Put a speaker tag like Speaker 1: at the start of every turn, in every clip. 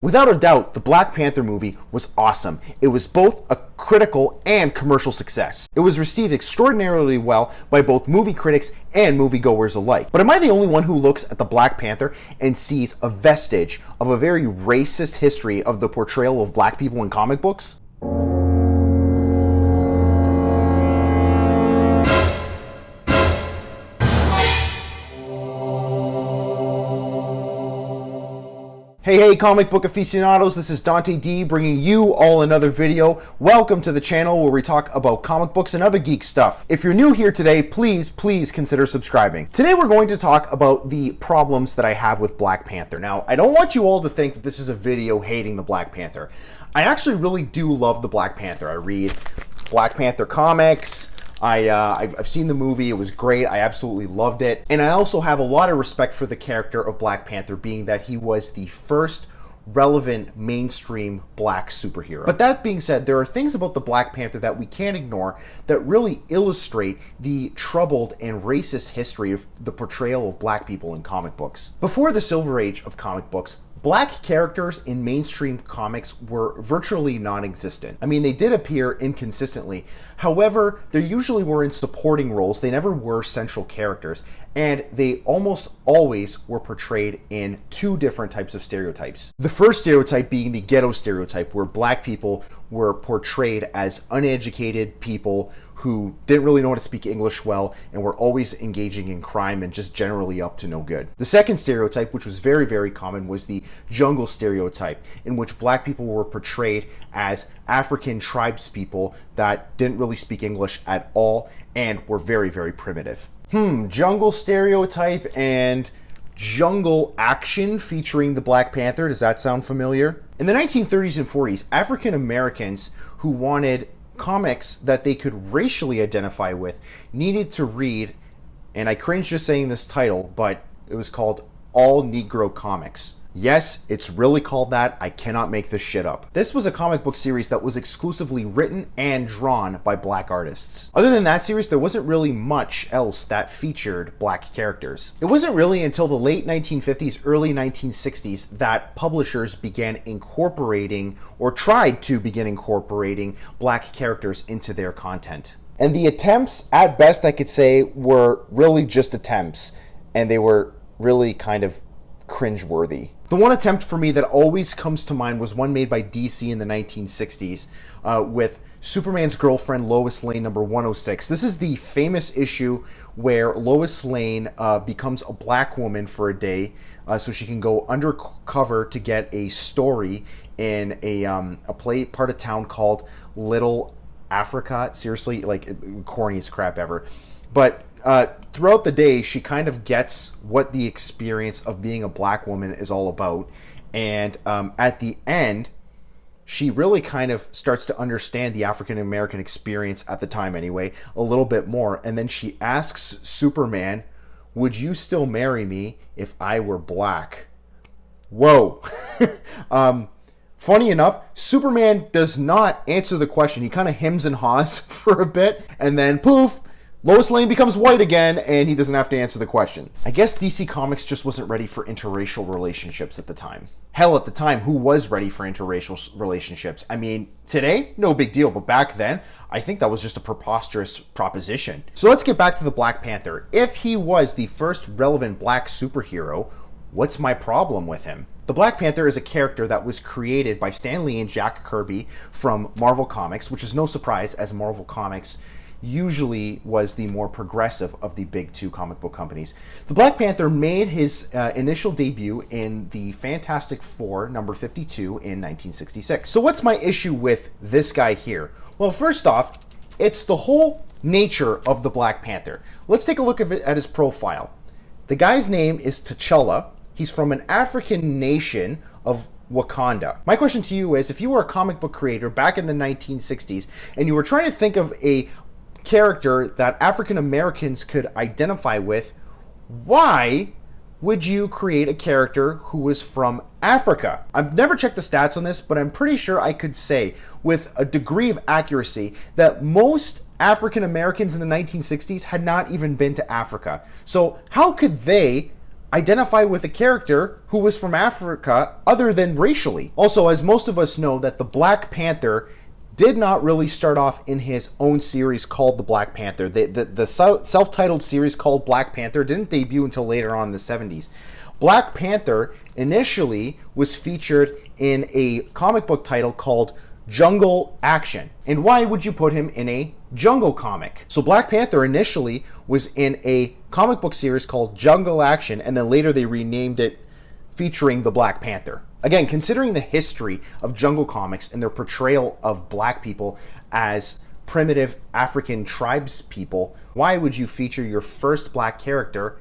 Speaker 1: Without a doubt, the Black Panther movie was awesome. It was both a critical and commercial success. It was received extraordinarily well by both movie critics and moviegoers alike. But am I the only one who looks at the Black Panther and sees a vestige of a very racist history of the portrayal of black people in comic books? Hey comic book aficionados, this is Dante D bringing you all another video. Welcome to the channel where we talk about comic books and other geek stuff. If you're new here today, please consider subscribing. Today we're going to talk about the problems that I have with Black Panther. Now, I don't want you all to think that this is a video hating the Black Panther. I actually really do love the Black Panther. I read Black Panther comics. I've seen the movie. It was great. I absolutely loved it. And I also have a lot of respect for the character of Black Panther, being that he was the first relevant mainstream black superhero. But that being said, there are things about the Black Panther that we can't ignore that really illustrate the troubled and racist history of the portrayal of black people in comic books. Before the Silver Age of comic books, black characters in mainstream comics were virtually non-existent. I mean, they did appear inconsistently. However, they usually were in supporting roles. They never were central characters. And they almost always were portrayed in two different types of stereotypes. The first stereotype being the ghetto stereotype, where black people were portrayed as uneducated people who didn't really know how to speak English well and were always engaging in crime and just generally up to no good. The second stereotype, which was very common, was the jungle stereotype, in which black people were portrayed as African tribespeople that didn't really speak English at all and were very primitive. Jungle stereotype and jungle action featuring the Black Panther. Does that sound familiar? In the 1930s and 40s, African Americans who wanted comics that they could racially identify with needed to read, and I cringe just saying this title, but it was called All Negro Comics. Yes, it's really called that. I cannot make this shit up. This was a comic book series that was exclusively written and drawn by black artists. Other than that series, there wasn't really much else that featured black characters. It wasn't really until the late 1950s, early 1960s that publishers began incorporating, or tried to begin incorporating, black characters into their content. And the attempts, at best I could say, were really just attempts, and they were really kind of cringeworthy. The one attempt for me that always comes to mind was one made by DC in the 1960s with Superman's girlfriend Lois Lane number 106. This is the famous issue where Lois Lane becomes a black woman for a day so she can go undercover to get a story in a part of town called Little Africa. Seriously, like, corniest crap ever. But throughout the day, she kind of gets what the experience of being a black woman is all about. And at the end, she really kind of starts to understand the African-American experience, at the time anyway, a little bit more. And then she asks Superman, "Would you still marry me if I were black?" Whoa. Funny enough, Superman does not answer the question. He kind of hems and haws for a bit, and then poof, Lois Lane becomes white again, and he doesn't have to answer the question. I guess DC Comics just wasn't ready for interracial relationships at the time. Hell, at the time, who was ready for interracial relationships? I mean, today, no big deal, but back then, I think that was just a preposterous proposition. So let's get back to the Black Panther. If he was the first relevant black superhero, what's my problem with him? The Black Panther is a character that was created by Stan Lee and Jack Kirby from Marvel Comics, which is no surprise, as Marvel Comics usually was the more progressive of the big two comic book companies. The Black Panther made his initial debut in the Fantastic Four number 52 in 1966. So what's my issue with this guy here? Well, first off, it's the whole nature of the Black Panther. Let's take a look at his profile. The guy's name is T'Challa. He's from an African nation of Wakanda. My question to you is, if you were a comic book creator back in the 1960s and you were trying to think of a character that African Americans could identify with, why would you create a character who was from Africa? I've never checked the stats on this, but I'm pretty sure I could say with a degree of accuracy that most African Americans in the 1960s had not even been to Africa. So how could they identify with a character who was from Africa other than racially. Also, as most of us know, that the Black Panther did not really start off in his own series called the Black Panther. The self-titled series called Black Panther didn't debut until later on in the 70s. Black Panther initially was featured in a comic book title called Jungle Action. And why would you put him in a jungle comic? So Black Panther initially was in a comic book series called Jungle Action, and then later they renamed it featuring the Black Panther. Again, considering the history of jungle comics and their portrayal of black people as primitive African tribes people, why would you feature your first black character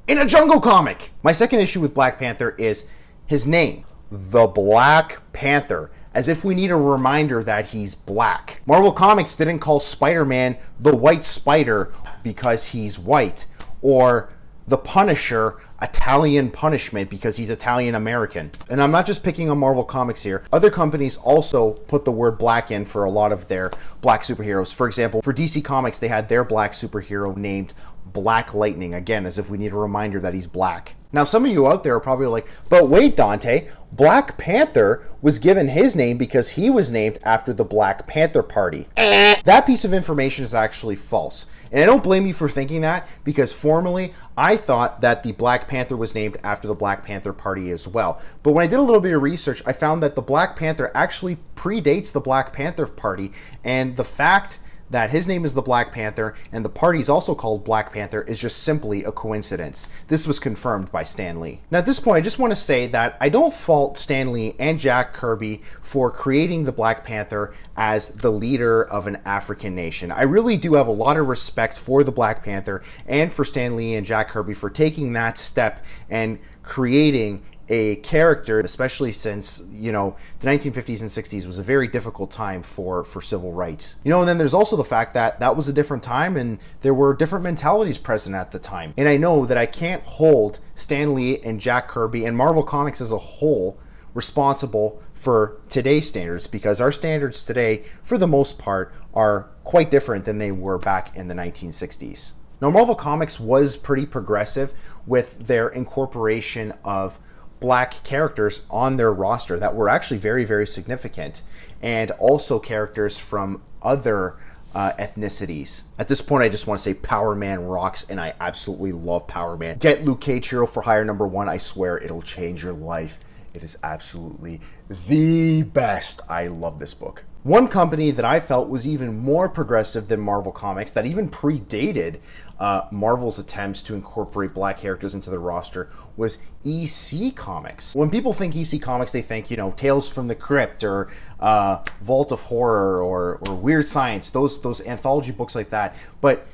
Speaker 1: in a jungle comic? My second issue with Black Panther is his name, the Black Panther, as if we need a reminder that he's black. Marvel Comics didn't call Spider-Man the White Spider because he's white, or the Punisher Italian Punishment because he's Italian American. And I'm not just picking on Marvel Comics here. Other companies also put the word black in for a lot of their black superheroes. For example, for DC Comics, they had their black superhero named Black Lightning, again, as if we need a reminder that he's black. Now, some of you out there are probably like, but wait, Dante, Black Panther was given his name because he was named after the Black Panther Party. That piece of information is actually false. And I don't blame you for thinking that, because formerly I thought that the Black Panther was named after the Black Panther Party as well. But when I did a little bit of research, I found that the Black Panther actually predates the Black Panther Party, and the fact that his name is the Black Panther and the party is also called Black Panther is just simply a coincidence. This was confirmed by Stan Lee. Now at this point, I just want to say that I don't fault Stan Lee and Jack Kirby for creating the Black Panther as the leader of an African nation. I really do have a lot of respect for the Black Panther and for Stan Lee and Jack Kirby for taking that step and creating a character, especially since, you know, the 1950s and 60s was a very difficult time for civil rights. You know, and then there's also the fact that that was a different time and there were different mentalities present at the time. And I know that I can't hold Stan Lee and Jack Kirby and Marvel Comics as a whole responsible for today's standards, because our standards today, for the most part, are quite different than they were back in the 1960s. Now, Marvel Comics was pretty progressive with their incorporation of black characters on their roster that were actually very, very significant, and also characters from other ethnicities. At this point, I just want to say Power Man rocks, and I absolutely love Power Man. Get Luke Cage Hero for Hire #1. I swear it'll change your life. It is absolutely the best. I love this book. One company that I felt was even more progressive than Marvel Comics, that even predated Marvel's attempts to incorporate black characters into the roster, was EC Comics. When people think EC Comics, they think, you know, Tales from the Crypt or Vault of Horror or Weird Science, those anthology books like that. But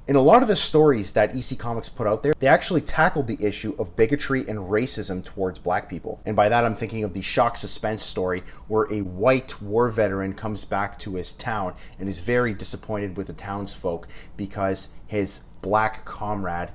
Speaker 1: in a lot of the stories that EC Comics put out there, they actually tackled the issue of bigotry and racism towards black people. And by that, I'm thinking of the shock suspense story where a white war veteran comes back to his town and is very disappointed with the townsfolk because his black comrade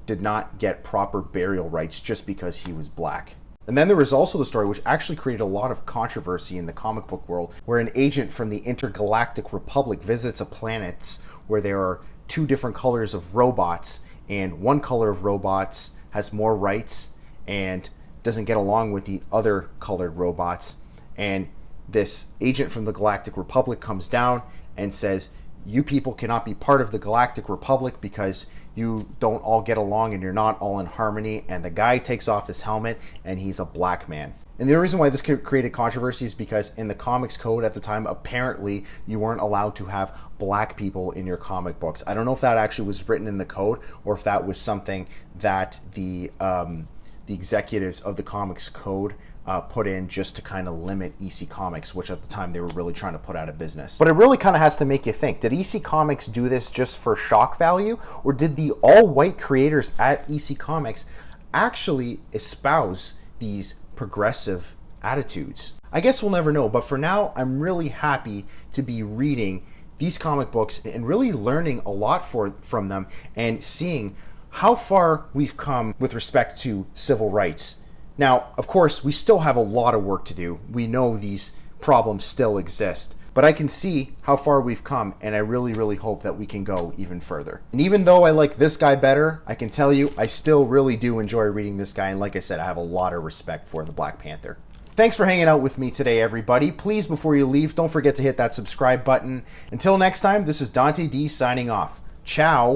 Speaker 1: did not get proper burial rights just because he was black. And then there was also the story which actually created a lot of controversy in the comic book world, where an agent from the Intergalactic Republic visits a planet where there are two different colors of robots, and one color of robots has more rights and doesn't get along with the other colored robots. And this agent from the Galactic Republic comes down and says, you people cannot be part of the Galactic Republic because you don't all get along and you're not all in harmony. And the guy takes off his helmet and he's a black man. And the reason why this created controversy is because in the comics code at the time, apparently you weren't allowed to have black people in your comic books. I don't know if that actually was written in the code or if that was something that the executives of the comics code put in just to kind of limit EC Comics, which at the time they were really trying to put out of business. But it really kind of has to make you think, did EC Comics do this just for shock value, or did the all-white creators at EC Comics actually espouse these progressive attitudes? I guess we'll never know, but for now, I'm really happy to be reading these comic books and really learning a lot from them and seeing how far we've come with respect to civil rights. Now, of course, we still have a lot of work to do. We know these problems still exist, but I can see how far we've come, and I really, really hope that we can go even further. And even though I like this guy better, I can tell you I still really do enjoy reading this guy, and like I said, I have a lot of respect for the Black Panther. Thanks for hanging out with me today, everybody. Please, before you leave, don't forget to hit that subscribe button. Until next time, this is Dante D signing off. Ciao.